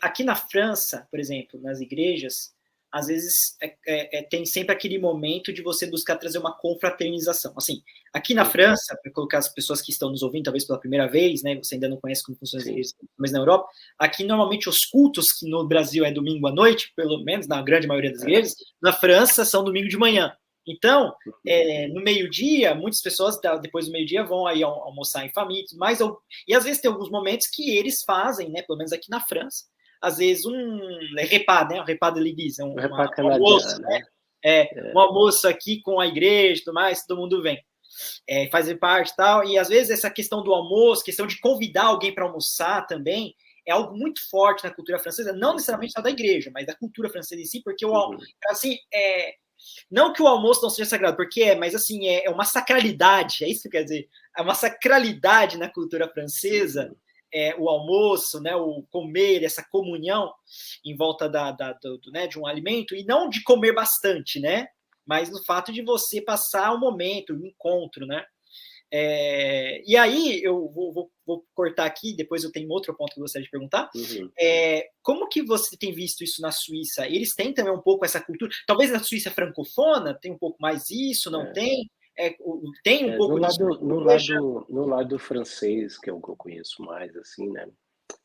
aqui na França, por exemplo, nas igrejas, às vezes tem sempre aquele momento de você buscar trazer uma confraternização. Assim, aqui na França, para colocar as pessoas que estão nos ouvindo, talvez pela primeira vez, né, você ainda não conhece como funcionam as igrejas, mas na Europa, aqui normalmente os cultos, que no Brasil é domingo à noite, pelo menos na grande maioria das igrejas, na França são domingo de manhã. Então, no meio-dia, muitas pessoas, depois do meio-dia, vão aí almoçar em família, e às vezes tem alguns momentos que eles fazem, né, pelo menos aqui na França, às vezes repas, né? Um repas de l'église, um almoço, né? Um almoço aqui com a igreja e tudo mais, todo mundo vem. Fazer parte e tal, e às vezes essa questão do almoço, questão de convidar alguém para almoçar também, é algo muito forte na cultura francesa, não necessariamente só da igreja, mas da cultura francesa em si, porque assim, não que o almoço não seja sagrado, porque mas assim, é uma sacralidade, é isso que quer dizer, é uma sacralidade na cultura francesa, o almoço, né, o comer, essa comunhão em volta né, de um alimento, e não de comer bastante, né, mas no fato de você passar um momento, um encontro, né. E aí, eu vou cortar aqui, depois eu tenho outro ponto que eu gostaria de perguntar. Como que você tem visto isso na Suíça? Eles têm também um pouco essa cultura, talvez na Suíça francofona tem um pouco mais isso, não tem? Tem um pouco disso. No lado francês, que é o que eu conheço mais, assim, né?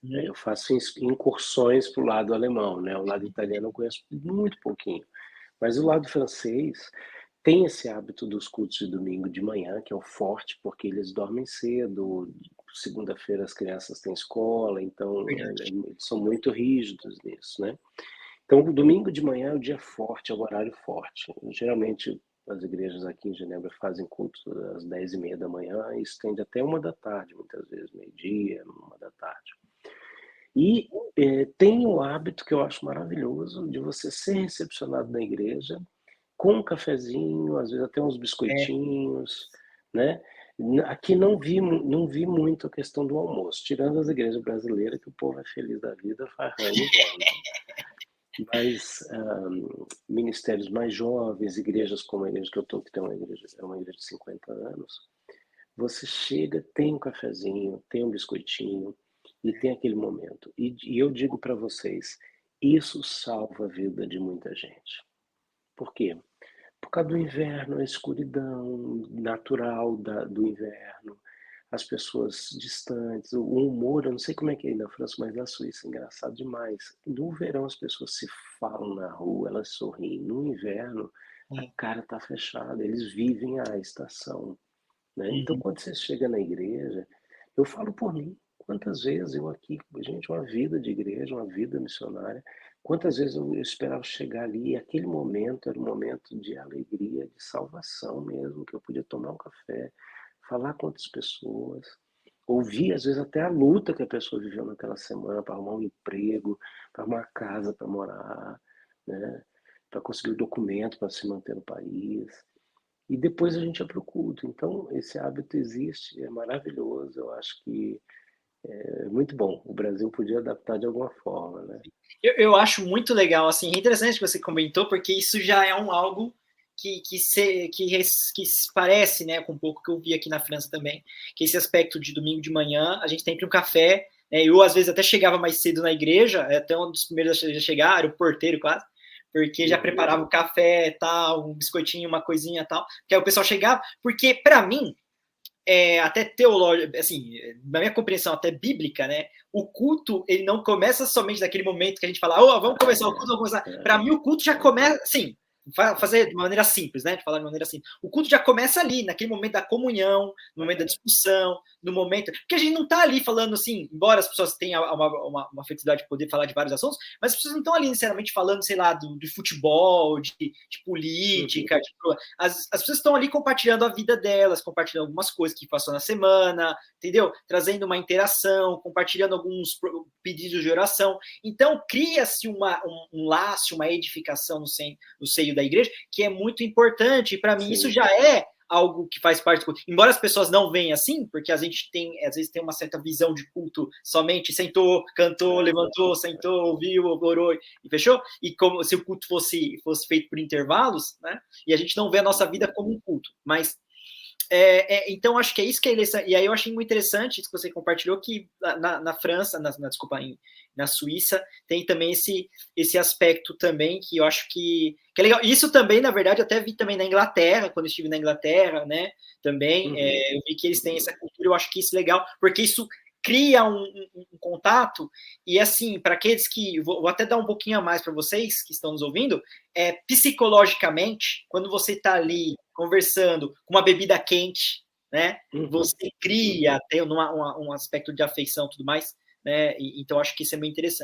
Eu faço incursões para o lado alemão, né? O lado italiano eu conheço muito pouquinho. Mas o lado francês tem esse hábito dos cultos de domingo de manhã, que é o forte, porque eles dormem cedo, segunda-feira as crianças têm escola, então eles são muito rígidos nisso, né? Então, o domingo de manhã é o dia forte, é o horário forte. Geralmente, as igrejas aqui em Genebra fazem culto às 10h30 da manhã e estende até 1h da tarde, muitas vezes, meio-dia, 1h da tarde. E tem o hábito que eu acho maravilhoso de você ser recepcionado na igreja com um cafezinho, às vezes até uns biscoitinhos, né? Aqui não vi muito a questão do almoço, tirando as igrejas brasileiras, que o povo é feliz da vida, faz ranho e volta. Mas ministérios mais jovens, igrejas como a igreja que eu estou, que tem é uma igreja de 50 anos, você chega, tem um cafezinho, tem um biscoitinho e tem aquele momento. E eu digo para vocês, isso salva a vida de muita gente. Por quê? Por causa do inverno, a escuridão natural do inverno, as pessoas distantes, o humor, eu não sei como é que é aí na França, mas na Suíça é engraçado demais. No verão as pessoas se falam na rua, elas sorriem. No inverno, a cara está fechada, eles vivem a estação, né? Então, quando você chega na igreja, eu falo por mim, quantas vezes eu aqui, gente, uma vida de igreja, uma vida missionária, quantas vezes eu esperava chegar ali, e aquele momento era um momento de alegria, de salvação mesmo, que eu podia tomar um café, falar com outras pessoas, ouvir às vezes até a luta que a pessoa viveu naquela semana para arrumar um emprego, para arrumar casa para morar, né? Para conseguir o documento para se manter no país. E depois a gente ia para o culto. Então, esse hábito existe, é maravilhoso, eu acho que é muito bom. O Brasil podia adaptar de alguma forma, né? Eu acho muito legal, assim, é interessante que você comentou, porque isso já é algo que parece, né, com um pouco que eu vi aqui na França também, que esse aspecto de domingo de manhã, a gente tem que um café, né, eu às vezes até chegava mais cedo na igreja, até um dos primeiros a chegar, era o porteiro quase, porque já preparava o café, tal, um biscoitinho, uma coisinha tal, que aí o pessoal chegava, porque para mim, até teológico, assim, na minha compreensão até bíblica, né, o culto, ele não começa somente naquele momento que a gente fala, vamos começar o culto, vamos começar. Para mim, o culto já começa, assim, fazer de maneira simples, né, de falar de maneira simples. O culto já começa ali, naquele momento da comunhão, no momento da discussão, no momento... Porque a gente não está ali falando, assim, embora as pessoas tenham uma flexibilidade de poder falar de vários assuntos, mas as pessoas não estão ali, necessariamente, falando, sei lá, de futebol, de política, as pessoas estão ali compartilhando a vida delas, compartilhando algumas coisas que passou na semana, entendeu? Trazendo uma interação, compartilhando alguns pedidos de oração. Então, cria-se um laço, uma edificação no seio da igreja, que é muito importante, e para mim isso já é algo que faz parte do culto. Embora as pessoas não venham assim, porque a gente tem, às vezes, tem uma certa visão de culto somente sentou, cantou, levantou, sentou, ouviu, orou e fechou, e como se o culto fosse feito por intervalos, né? E a gente não vê a nossa vida como um culto. Mas Então, acho que é isso que é interessante. E aí eu achei muito interessante isso que você compartilhou, que na França, desculpa, na Suíça, tem também esse aspecto também, que eu acho que é legal. Isso também, na verdade, eu até vi também na Inglaterra, quando eu estive na Inglaterra, né? Também, eu vi que eles têm essa cultura, eu acho que isso é legal, porque isso cria um contato, e assim, para aqueles que, vou até dar um pouquinho a mais para vocês que estão nos ouvindo, psicologicamente, quando você está ali conversando com uma bebida quente, né, você cria até um aspecto de afeição e tudo mais, né, então acho que isso é bem interessante.